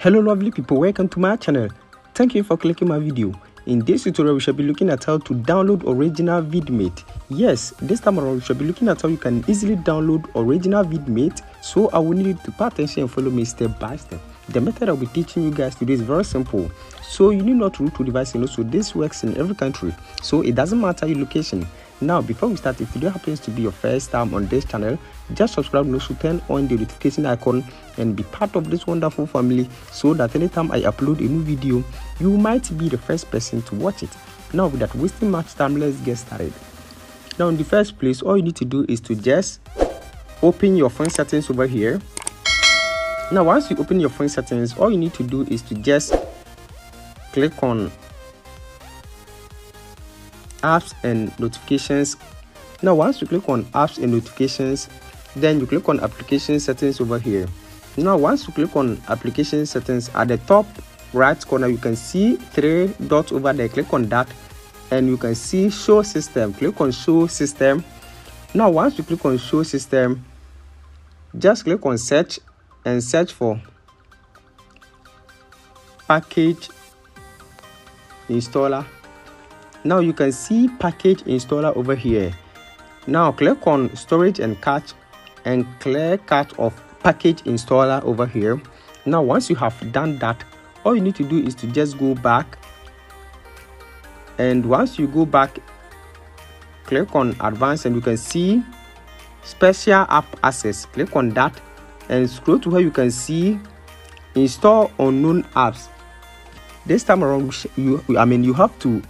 Hello lovely people, welcome to my channel. Thank you for clicking my video. In this tutorial we shall be looking at how to download original Vidmate. Yes, this time around we shall be looking at how you can easily download original Vidmate. So I will need you to pay attention and follow me step by step. The method I'll be teaching you guys today is very simple. So you need not root to device, so this works in every country. So it doesn't matter your location. Now before we start, if video happens to be your first time on this channel, just subscribe and also turn on the notification icon and be part of this wonderful family so that anytime I upload a new video, you might be the first person to watch it. Now without wasting much time, let's get started. Now in the first place, all you need to do is to just open your phone settings over here. Now once you open your phone settings, all you need to do is to just click on apps and notifications. Now once you click on apps and notifications, then you click on application settings over here. Now once you click on application settings, at the top right corner you can see 3 dots over there. Click on that and you can see show system. Click on show system. Now once you click on show system, just click on search and search for package installer. Now you can see package installer over here. Now click on storage and cache and clear cache of package installer over here. Now once you have done that, all you need to do is to just go back, and once you go back, click on advanced and you can see special app access. Click on that and scroll to where you can see install unknown apps. This time around you have to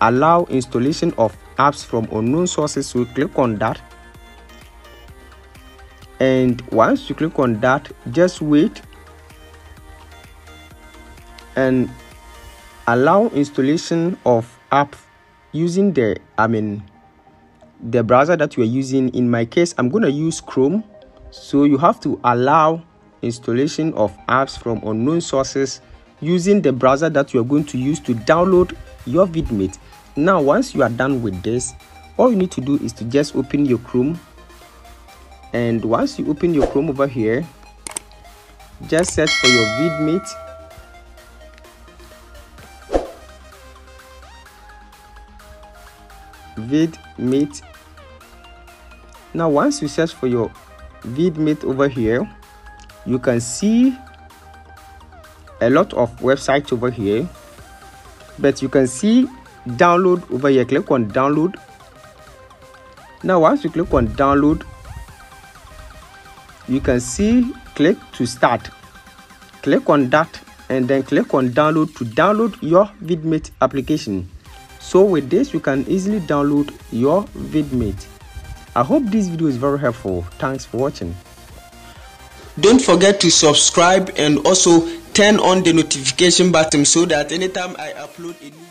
allow installation of apps from unknown sources, so click on that. And once you click on that, just wait and allow installation of app using the browser that you are using. In my case, I'm going to use Chrome, so you have to allow installation of apps from unknown sources using the browser that you are going to use to download your Vidmate. Now once you are done with this, all you need to do is to just open your Chrome, and once you open your Chrome over here, just search for your Vidmate. Now once you search for your Vidmate over here, you can see a lot of websites over here, but you can see download over here. Click on download. Now once you click on download, you can see click to start. Click on that and then click on download to download your Vidmate application. So with this you can easily download your Vidmate. I hope this video is very helpful. Thanks for watching. Don't forget to subscribe and also turn on the notification button so that anytime I upload a new